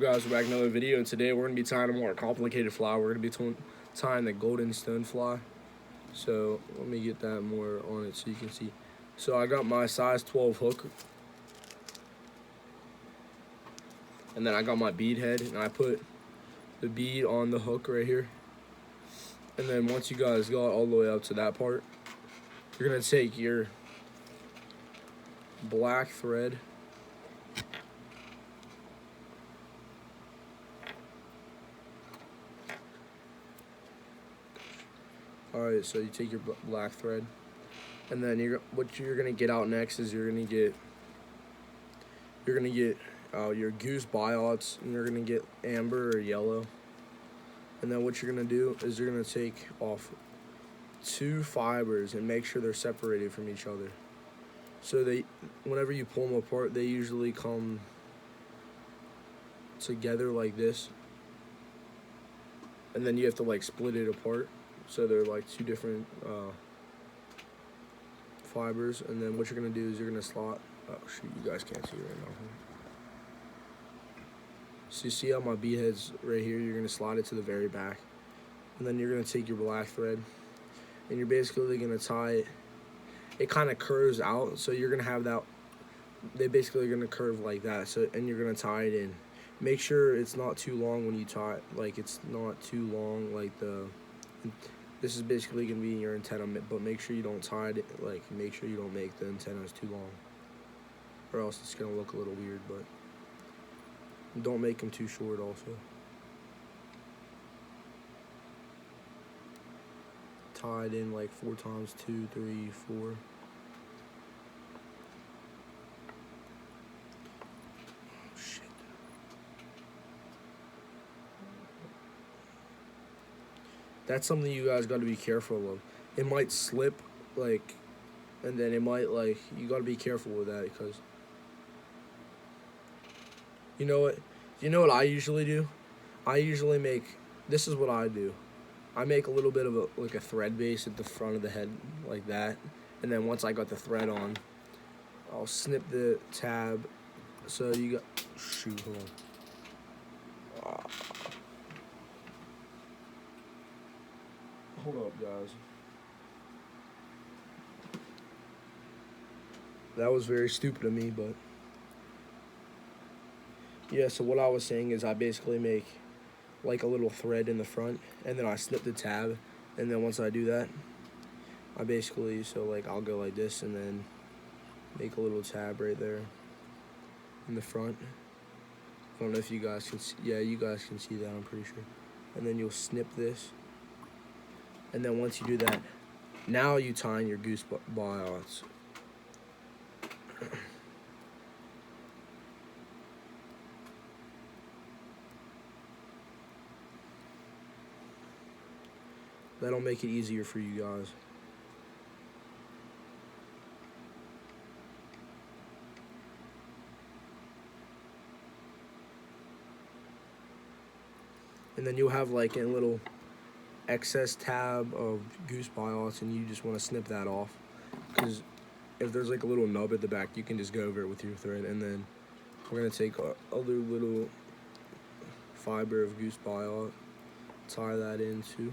Guys, we're back in another video, and today we're going to be tying a more complicated fly. We're going to be tying the golden stonefly. So let me get that more on it so you can see. So I got my size 12 hook, and then I got my bead head, and I put the bead on the hook right here. And then once you guys got all the way up to that part, you're going to take your black thread, alright, so you take your black thread, and then what you're gonna get out next is you're gonna get your goose biots, and you're gonna get amber or yellow. And then what you're gonna do is you're gonna take off 2 fibers and make sure they're separated from each other. So whenever you pull them apart, they usually come together like this, and then you have to like split it apart. So they're like 2 different fibers, and then what you're gonna do is you're gonna slot. Oh shoot, you guys can't see right now. So you see how my bead head's right here? You're gonna slide it to the very back, and then you're gonna take your black thread, and you're basically gonna tie it. It kind of curves out, so you're gonna have that. They basically are gonna curve like that. So and you're gonna tie it in. Make sure it's not too long when you tie it. Like it's not too long. Like this is basically gonna be your antenna, but make sure you don't tie it. Like make sure you don't make the antennas too long, or else it's gonna look a little weird. But don't make them too short also. Tied in like 4 times, 2, 3, 4. Shit. That's something you guys got to be careful of. It might slip, like, and then it might, like, you got to be careful with that, because you know what I usually do? I usually make, this is what I do. I make a little bit of a thread base at the front of the head, like that. And then once I got the thread on, I'll snip the tab. So you got, shoot, hold on. Hold up, guys. That was very stupid of me, but yeah, so what I was saying is I basically make like a little thread in the front, and then I snip the tab, and then once I do that, I basically, so like I'll go like this and then make a little tab right there in the front. I don't know if you guys can see. Yeah, you guys can see that, I'm pretty sure. And then you'll snip this, and then once you do that, now you tie in your goose biots. That'll make it easier for you guys. And then you'll have like a little excess tab of goose biots, and you just want to snip that off, because if there's like a little nub at the back, you can just go over it with your thread. And then we're gonna take other little fiber of goose biot, tie that in too.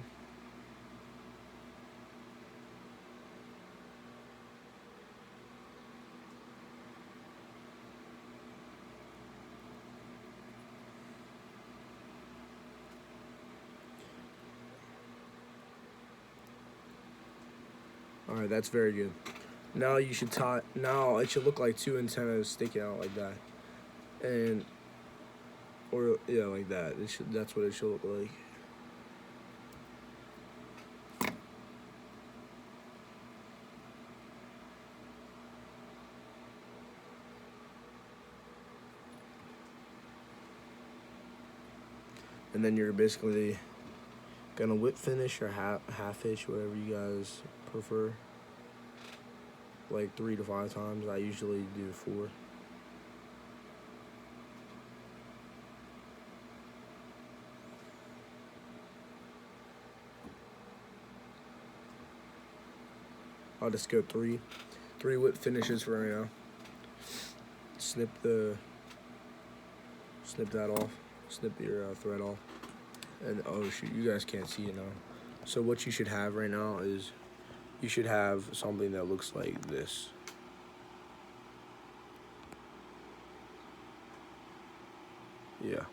Alright, that's very good. Now you should tie, now it should look like 2 antennas sticking out like that. And, or, yeah, like that. That's what it should look like. And then you're basically gonna whip finish or half hitch, whatever you guys prefer. Like 3 to 5 times. I usually do 4. I'll just go 3 whip finishes for right now. Snip that off. snip your thread off. And oh shoot, you guys can't see it now. So what you should have right now is you should have something that looks like this. Yeah.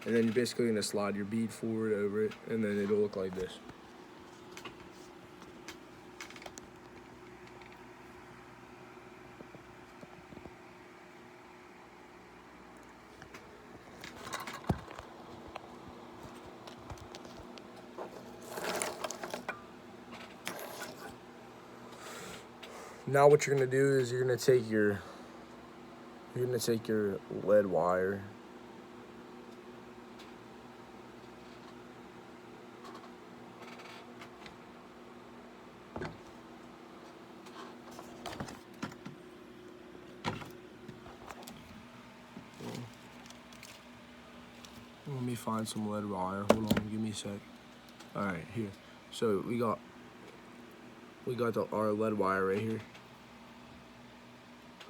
And then you're basically gonna slide your bead forward over it, and then it'll look like this. Now what you're gonna do is you're gonna take your lead wire. Let me find some lead wire. Hold on, give me a sec. All right, here. So we got our lead wire right here,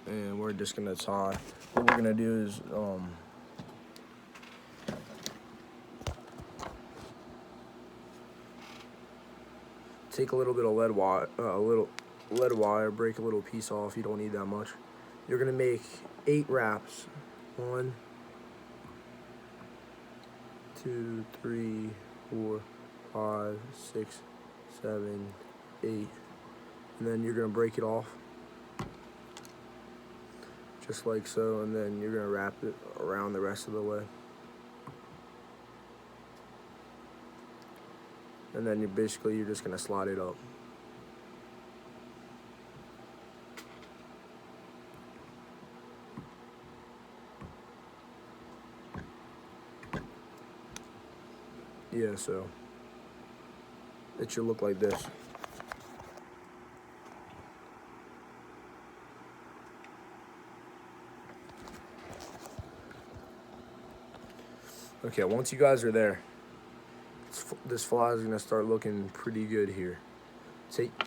and we're just gonna tie. What we're gonna do is take a little bit of lead wire, break a little piece off. You don't need that much. You're gonna make 8 wraps. 1, 2, 3, 4, 5, 6, 7, 8, and then you're gonna break it off just like so, and then you're gonna wrap it around the rest of the way, and then you're just gonna slide it up. Yeah, so it should look like this. Okay, once you guys are there, this fly is gonna start looking pretty good here.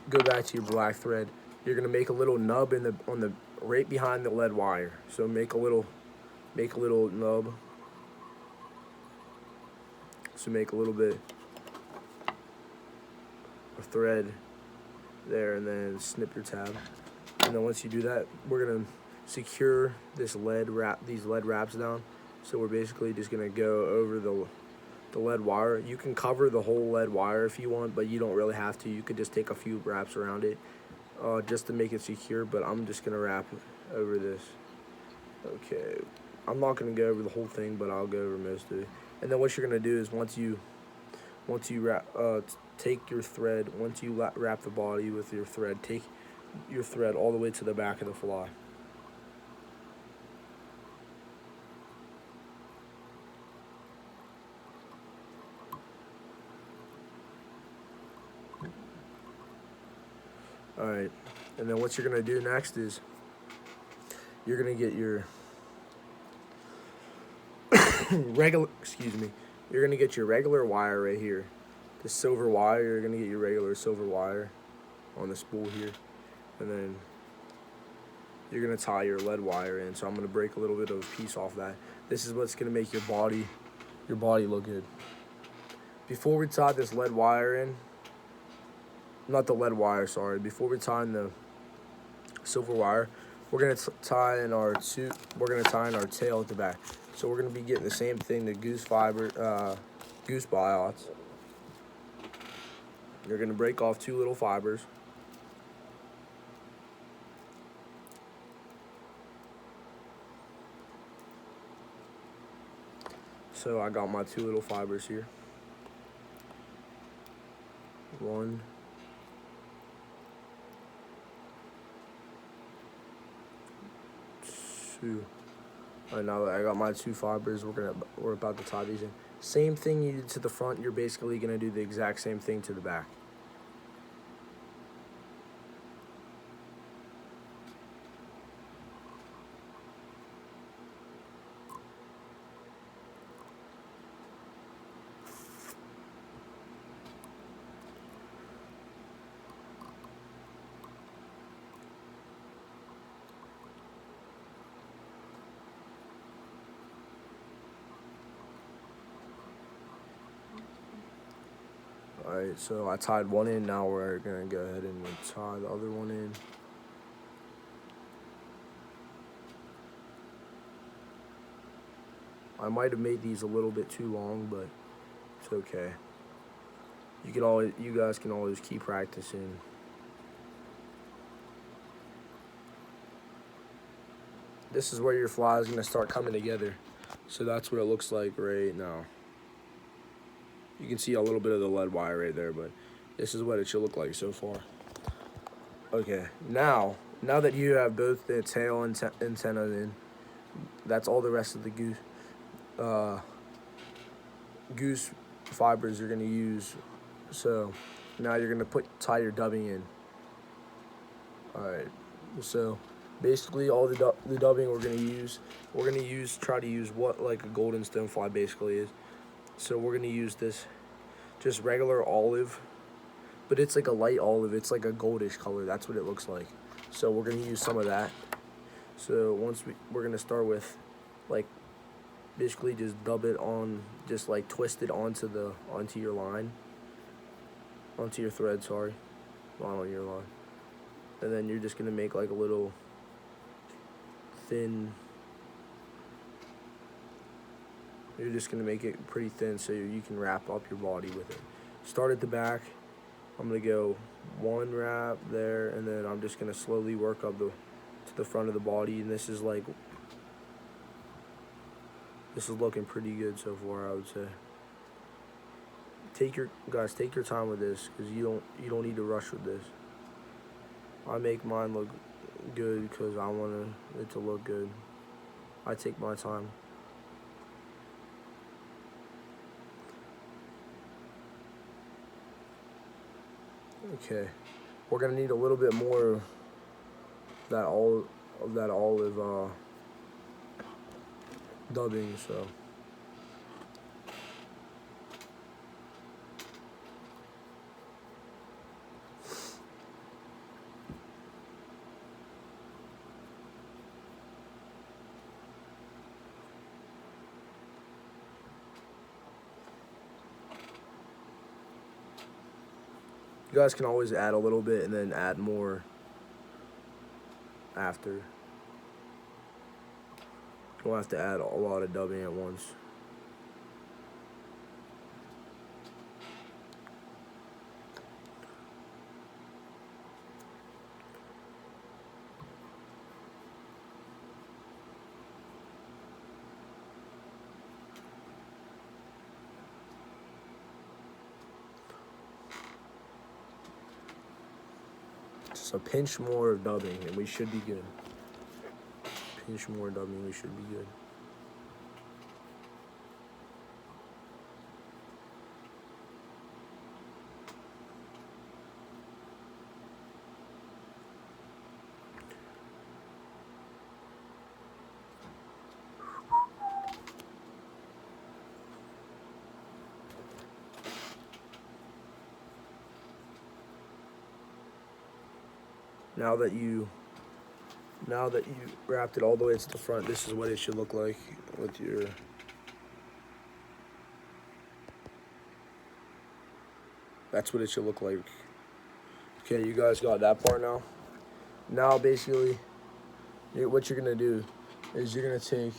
Go back to your black thread. You're gonna make a little nub right behind the lead wire. So make a little nub. So make a little bit of thread there, and then snip your tab. And then once you do that, we're gonna secure these lead wraps down. So we're basically just gonna go over the lead wire. You can cover the whole lead wire if you want, but you don't really have to. You could just take a few wraps around it just to make it secure, but I'm just gonna wrap over this. Okay, I'm not gonna go over the whole thing, but I'll go over most of it. And then what you're gonna do is once you take your thread, once you wrap the body with your thread, take your thread all the way to the back of the fly. All right, and then what you're gonna do next is you're gonna get your you're gonna get your regular wire right here, the silver wire. You're gonna get your regular silver wire on the spool here, and then you're gonna tie your lead wire in. So I'm gonna break a little bit of a piece off that. This is what's gonna make your body look good. Before we tie this lead wire in, not the lead wire, sorry. Before we tie in the silver wire, we're gonna tie in our tail at the back. So we're gonna be getting the same thing, the goose biots. You're gonna break off 2 little fibers. So I got my 2 little fibers here. 1, 2. All right, now that I got my 2 fibers, we're about to tie these in. Same thing you did to the front, you're basically gonna do the exact same thing to the back. Alright, so I tied one in. Now we're gonna go ahead and tie the other one in. I might have made these a little bit too long, but it's okay. You guys can always keep practicing. This is where your fly is gonna start coming together. So that's what it looks like right now. You can see a little bit of the lead wire right there, but this is what it should look like so far. Okay, now that you have both the tail and antennas in, that's all the rest of the goose fibers you're gonna use. So now you're gonna tie your dubbing in. All right, so basically all the dubbing we're gonna try to use what like a golden stonefly basically is. So we're gonna use this just regular olive, but it's like a light olive. It's like a goldish color. That's what it looks like. So we're gonna use some of that. So we're gonna start with like basically just dub it on, just like twist it onto your line, onto your thread. Sorry, not on your line. And then you're just gonna make like a little thin. You're just gonna make it pretty thin so you can wrap up your body with it. Start at the back. I'm gonna go one wrap there, and then I'm just gonna slowly work up to the front of the body. And this is looking pretty good so far, I would say. Take your time with this, because you don't need to rush with this. I make mine look good because I want it to look good. I take my time. Okay, we're gonna need a little bit more of that olive dubbing. So you guys can always add a little bit and then add more after. You don't have to add a lot of dubbing at once. Just a pinch more of dubbing and we should be good. Pinch more dubbing, we should be good. Now that you wrapped it all the way to the front, this is what it should look like with your. That's what it should look like. Okay, you guys got that part now. Now basically, what you're gonna do is you're gonna take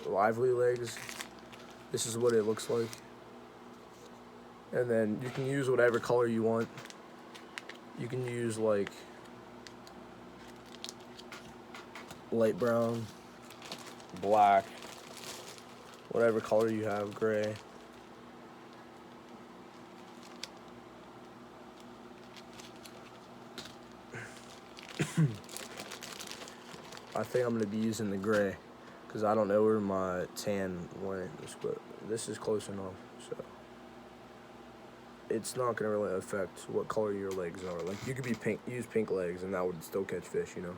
lively legs. This is what it looks like. And then you can use whatever color you want. You can use like light brown, black, whatever color you have, gray. I think I'm gonna be using the gray because I don't know where my tan went, but this is close enough, so it's not gonna really affect what color your legs are. Like you could use pink legs and that would still catch fish, you know.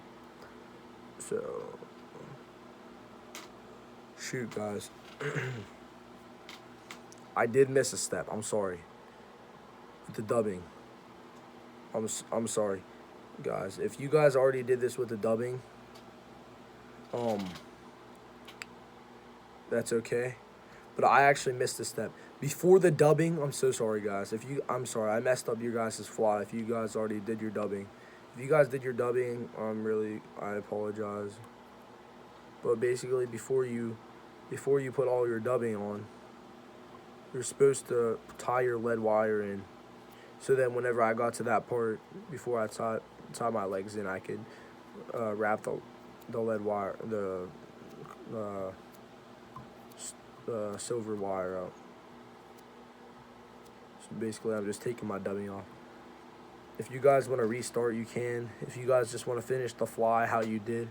So shoot, guys. I did miss a step. I'm sorry. With the dubbing. I'm sorry, guys. If you guys already did this with the dubbing, Um, that's okay. But I actually missed a step. Before the dubbing, I'm so sorry, guys. I'm sorry, I messed up your guys' fly. If you guys already did your dubbing. If you guys did your dubbing, I apologize. But basically, before you put all your dubbing on, you're supposed to tie your lead wire in. So then whenever I got to that part, before I tie my legs in, I could wrap the lead wire, uh, the silver wire out. So basically, I'm just taking my dubbing off. If you guys want to restart, you can. If you guys just want to finish the fly how you did,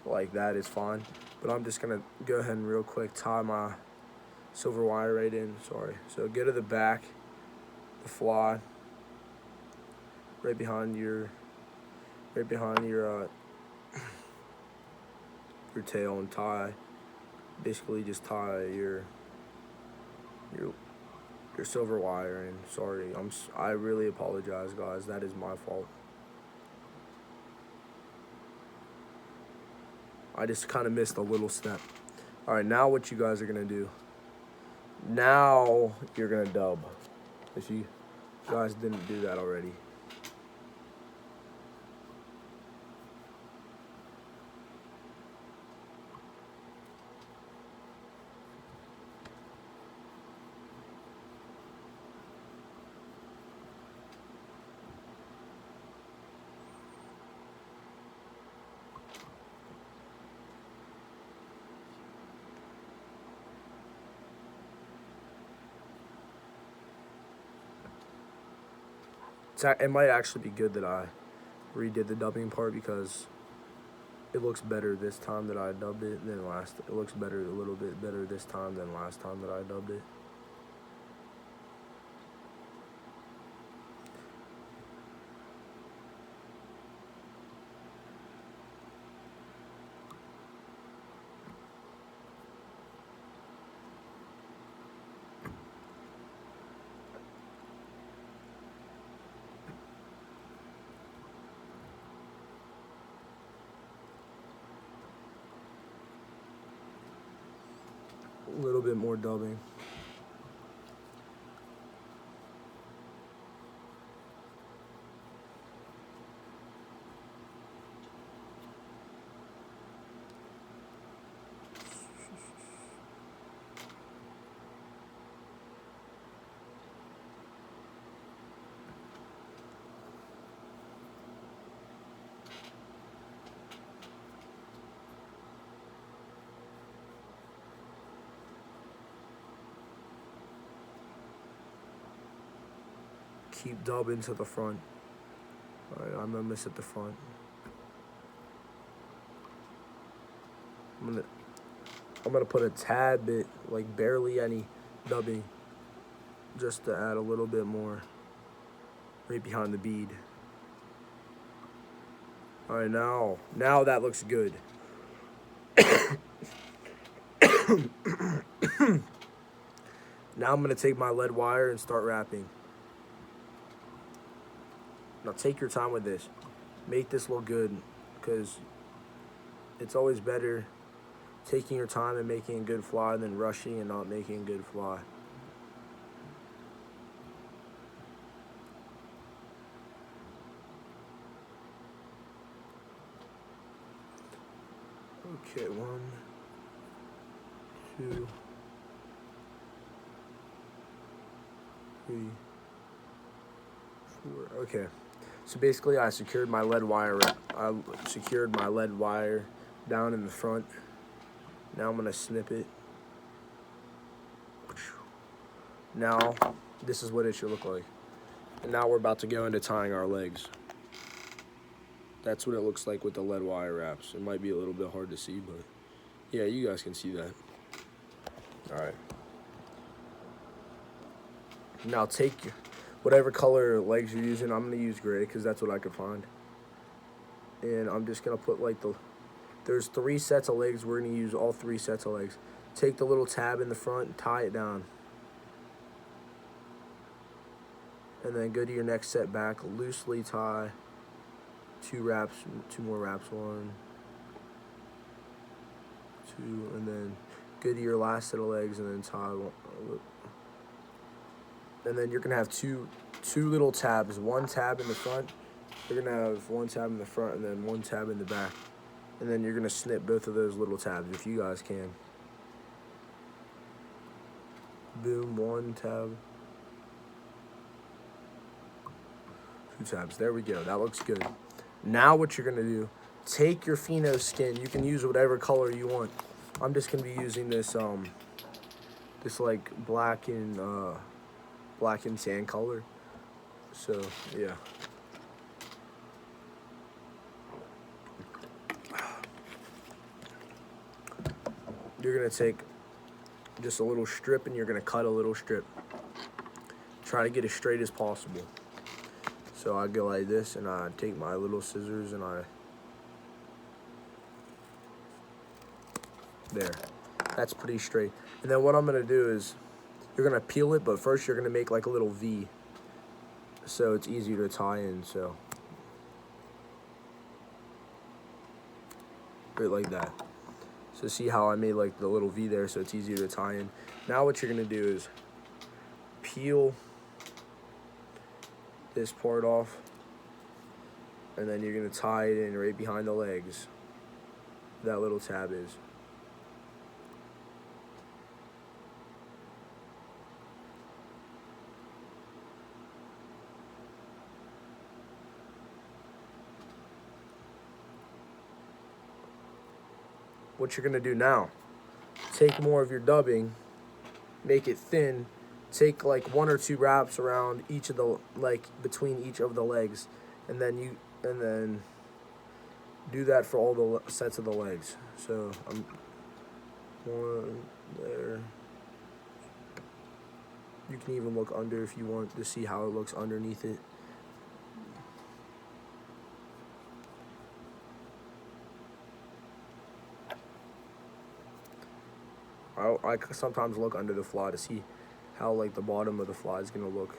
like that is fine. But I'm just gonna go ahead and real quick tie my silver wire right in. Sorry. So go to the back, the fly, right behind your your tail, and tie. Basically, just tie your silver wire in. Sorry, I really apologize, guys. That is my fault. I just kind of missed a little step. All right, now what you guys are gonna do? Now you're gonna dub. If you guys didn't do that already. It might actually be good that I redid the dubbing part because it looks better this time that I dubbed it than last. It looks better, a little bit better this time than last time that I dubbed it. A little bit more dubbing. Keep dubbing to the front. All right, I'm gonna miss at the front. I'm gonna put a tad bit, like barely any dubbing, just to add a little bit more right behind the bead. All right, now that looks good. Now I'm gonna take my lead wire and start wrapping. Now take your time with this. Make this look good, because it's always better taking your time and making a good fly than rushing and not making a good fly. Okay, 1, 2, 3, 4. Okay. So basically, I secured my lead wire. I secured my lead wire down in the front. Now I'm gonna snip it. Now, this is what it should look like. And now we're about to go into tying our legs. That's what it looks like with the lead wire wraps. It might be a little bit hard to see, but yeah, you guys can see that. All right. Now take whatever color legs you're using. I'm gonna use gray because that's what I could find. And I'm just gonna put like there's 3 sets of legs. We're gonna use all 3 sets of legs. Take the little tab in the front and tie it down. And then go to your next set back, loosely tie 2 more wraps, 1, 2, and then go to your last set of legs and then tie one. And then you're gonna have two little tabs, one tab in the front. You're gonna have one tab in the front and then one tab in the back. And then you're gonna snip both of those little tabs if you guys can. Boom, one tab. 2 tabs, there we go, that looks good. Now what you're gonna do, take your pheno skin, you can use whatever color you want. I'm just gonna be using this like black and tan color. So yeah. You're gonna take just a little strip and you're gonna cut a little strip. Try to get as straight as possible. So I go like this and I take my little scissors and there. That's pretty straight. And then what I'm gonna do is, you're gonna peel it, but first you're gonna make like a little V, so it's easier to tie in. So right like that. So see how I made like the little V there, so it's easier to tie in. Now what you're gonna do is peel this part off, and then you're gonna tie it in right behind the legs. That little tab is. What you're gonna do now, take more of your dubbing, make it thin, take like 1 or 2 wraps around each of the, like between each of the legs, and then do that for all the sets of the legs. So I'm one there. You can even look under if you want to see how it looks underneath it. I sometimes look under the fly to see how like the bottom of the fly is gonna look.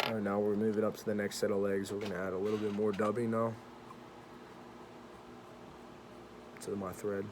All right, now we're moving up to the next set of legs. We're gonna add a little bit more dubbing now to my thread.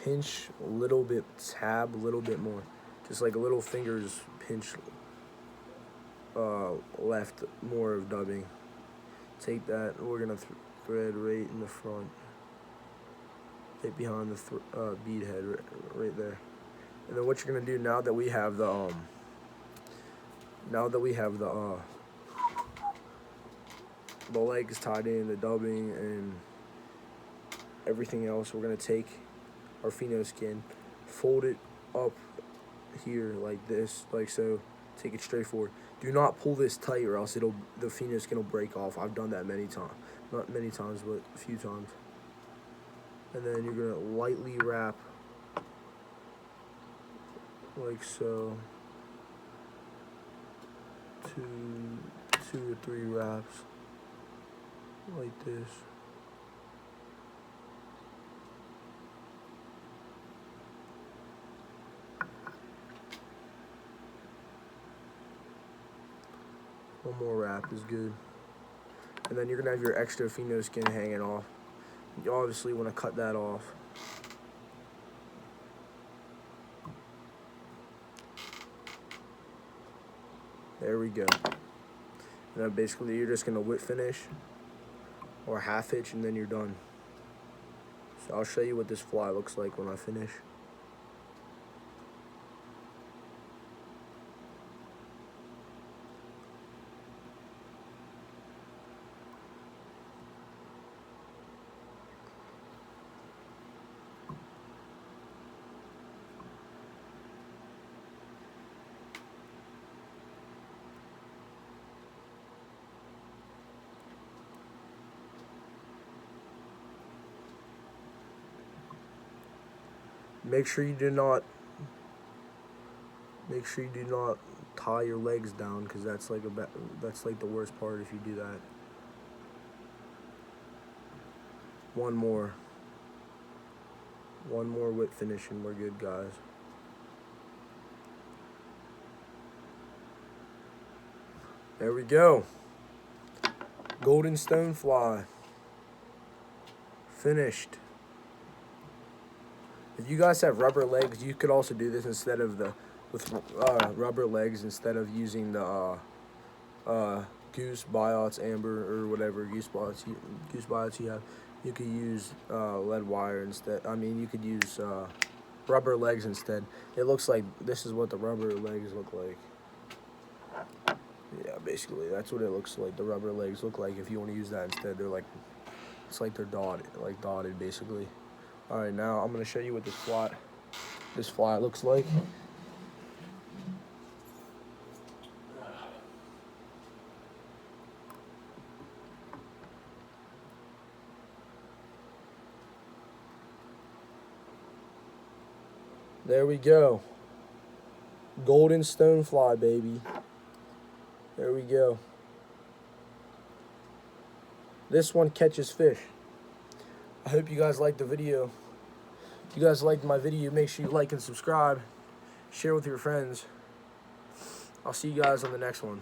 Pinch a little bit, tab a little bit more, just like a little fingers pinch left more of dubbing. Take that, we're gonna thread right in the front, right behind the bead head, right there. And then what you're gonna do now that we have the the legs tied in, the dubbing and everything else, we're gonna take our pheno skin, fold it up here like this, like so. Take it straight forward. Do not pull this tight or else the pheno skin will break off. I've done that many times. Not many times, but a few times. And then you're gonna lightly wrap like so. 2 or 3 wraps like this. One more wrap is good. And then you're gonna have your extra pheno skin hanging off. You obviously wanna cut that off. There we go. And then basically you're just gonna whip finish or half hitch and then you're done. So I'll show you what this fly looks like when I finish. Make sure you do not tie your legs down, because that's like the worst part if you do that. One more whip finish and we're good, guys. There we go. Golden stonefly finished. If you guys have rubber legs, you could also do this instead of with rubber legs, instead of using the goose biots, amber, or whatever goose biots you have. You could use lead wire instead. I mean, you could use rubber legs instead. It looks like this is what the rubber legs look like. Yeah, basically that's what it looks like. The rubber legs look like if you want to use that instead. They're like, it's like they're dotted basically. All right, now I'm gonna show you what this fly looks like. There we go. Golden stonefly, baby. There we go. This one catches fish. I hope you guys liked the video. If you guys liked my video, make sure you like and subscribe. Share with your friends. I'll see you guys on the next one.